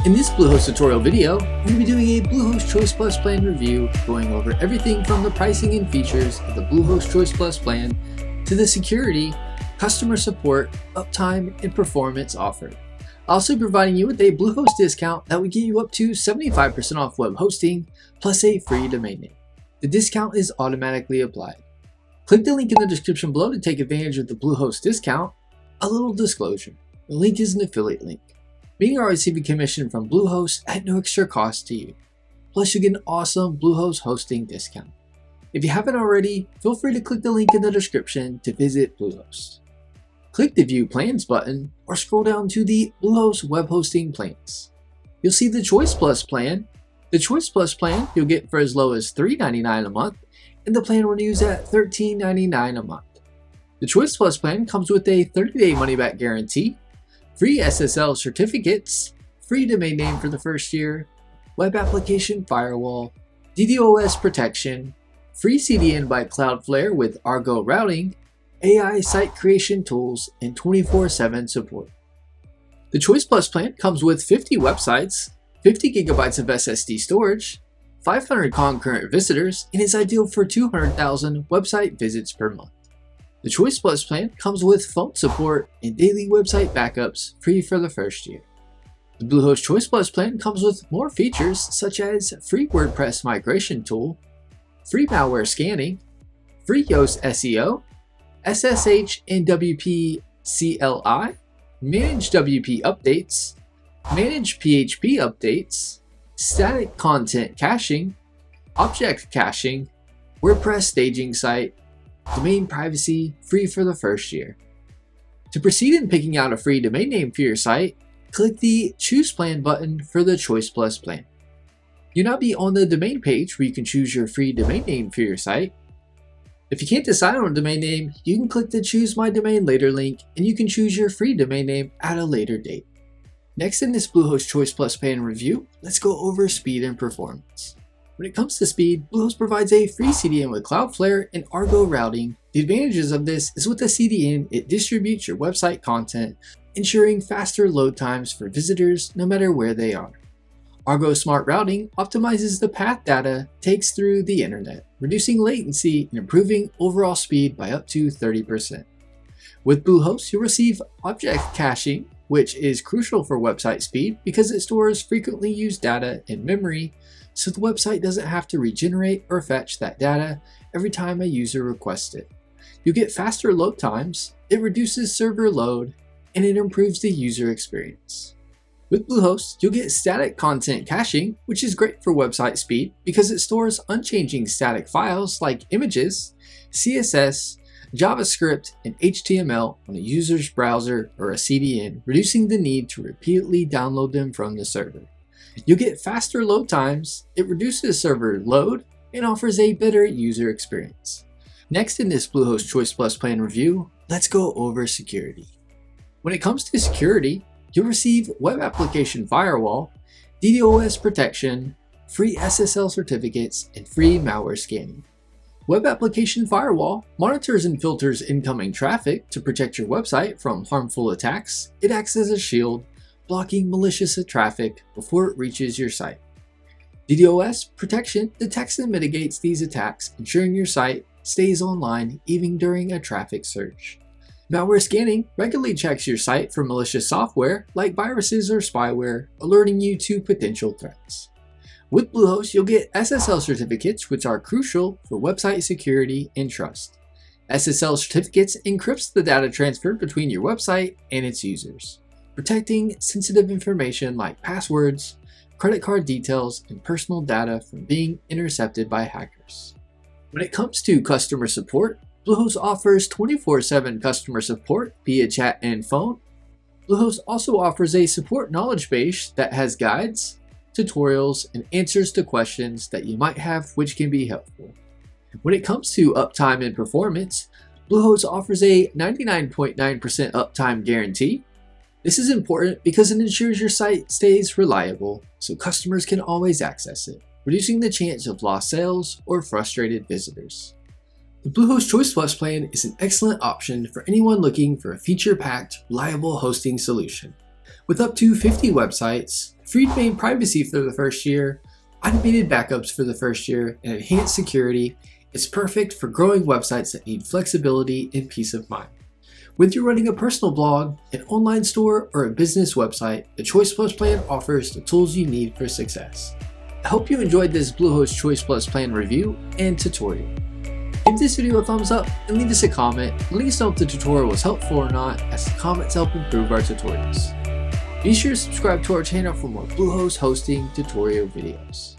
In this Bluehost tutorial video, we're going to be doing a Bluehost Choice Plus plan review, going over everything from the pricing and features of the Bluehost Choice Plus plan to the security, customer support, uptime, and performance offered. I'll also be providing you with a Bluehost discount that will get you up to 75% off web hosting plus a free domain name. The discount is automatically applied. Click the link in the description below to take advantage of the Bluehost discount. A little disclosure, the link is an affiliate link, meaning you'll receive a commission from Bluehost at no extra cost to you. Plus, you get an awesome Bluehost hosting discount. If you haven't already, feel free to click the link in the description to visit Bluehost. Click the View Plans button or scroll down to the Bluehost Web Hosting Plans. You'll see the Choice Plus plan. The Choice Plus plan you'll get for as low as $3.99 a month, and the plan renews at $13.99 a month. The Choice Plus plan comes with a 30-day money-back guarantee, free SSL certificates, free domain name for the first year, web application firewall, DDoS protection, free CDN by CloudFlare with Argo routing, AI site creation tools, and 24/7 support. The Choice Plus plan comes with 50 websites, 50 gigabytes of SSD storage, 500 concurrent visitors, and is ideal for 200,000 website visits per month. The Choice Plus plan comes with phone support and daily website backups free for the first year. The Bluehost Choice Plus plan comes with more features such as free WordPress migration tool, free malware scanning, free Yoast SEO, SSH and WP CLI, managed WP updates, managed PHP updates, static content caching, object caching, WordPress staging site, domain privacy free for the first year. To proceed in picking out a free domain name for your site, click the Choose Plan button for the Choice Plus plan. You'll now be on the domain page where you can choose your free domain name for your site. If you can't decide on a domain name, you can click the Choose My Domain Later link and you can choose your free domain name at a later date. Next in this Bluehost Choice Plus plan review, let's go over speed and performance. When it comes to speed, Bluehost provides a free CDN with CloudFlare and Argo routing. The advantages of this is with the CDN, it distributes your website content, ensuring faster load times for visitors no matter where they are. Argo Smart Routing optimizes the path data takes through the internet, reducing latency and improving overall speed by up to 30%. With Bluehost, you'll receive object caching, which is crucial for website speed because it stores frequently used data in memory, so the website doesn't have to regenerate or fetch that data every time a user requests it. You get faster load times, it reduces server load, and it improves the user experience. With Bluehost, you'll get static content caching, which is great for website speed because it stores unchanging static files like images, CSS, JavaScript, and HTML on a user's browser or a CDN, reducing the need to repeatedly download them from the server. You'll get faster load times, it reduces server load, and offers a better user experience. Next in this Bluehost Choice Plus plan review, let's go over security. When it comes to security, you'll receive web application firewall, DDoS protection, free SSL certificates, and free malware scanning. Web application firewall monitors and filters incoming traffic to protect your website from harmful attacks. It acts as a shield, blocking malicious traffic before it reaches your site. DDoS protection detects and mitigates these attacks, ensuring your site stays online even during a traffic surge. Malware scanning regularly checks your site for malicious software like viruses or spyware, alerting you to potential threats. With Bluehost, you'll get SSL certificates, which are crucial for website security and trust. SSL certificates encrypts the data transfer between your website and its users, protecting sensitive information like passwords, credit card details, and personal data from being intercepted by hackers. When it comes to customer support, Bluehost offers 24/7 customer support via chat and phone. Bluehost also offers a support knowledge base that has guides, tutorials, and answers to questions that you might have, which can be helpful. When it comes to uptime and performance, Bluehost offers a 99.9% uptime guarantee. This is important because it ensures your site stays reliable, so customers can always access it, reducing the chance of lost sales or frustrated visitors. The Bluehost Choice Plus plan is an excellent option for anyone looking for a feature-packed, reliable hosting solution. With up to 50 websites, free domain privacy for the first year, automated backups for the first year, and enhanced security, it's perfect for growing websites that need flexibility and peace of mind. Whether you're running a personal blog, an online store, or a business website, the Choice Plus plan offers the tools you need for success. I hope you enjoyed this Bluehost Choice Plus plan review and tutorial. Give this video a thumbs up and leave us a comment. Let us know if the tutorial was helpful or not, as the comments help improve our tutorials. Be sure to subscribe to our channel for more Bluehost hosting tutorial videos.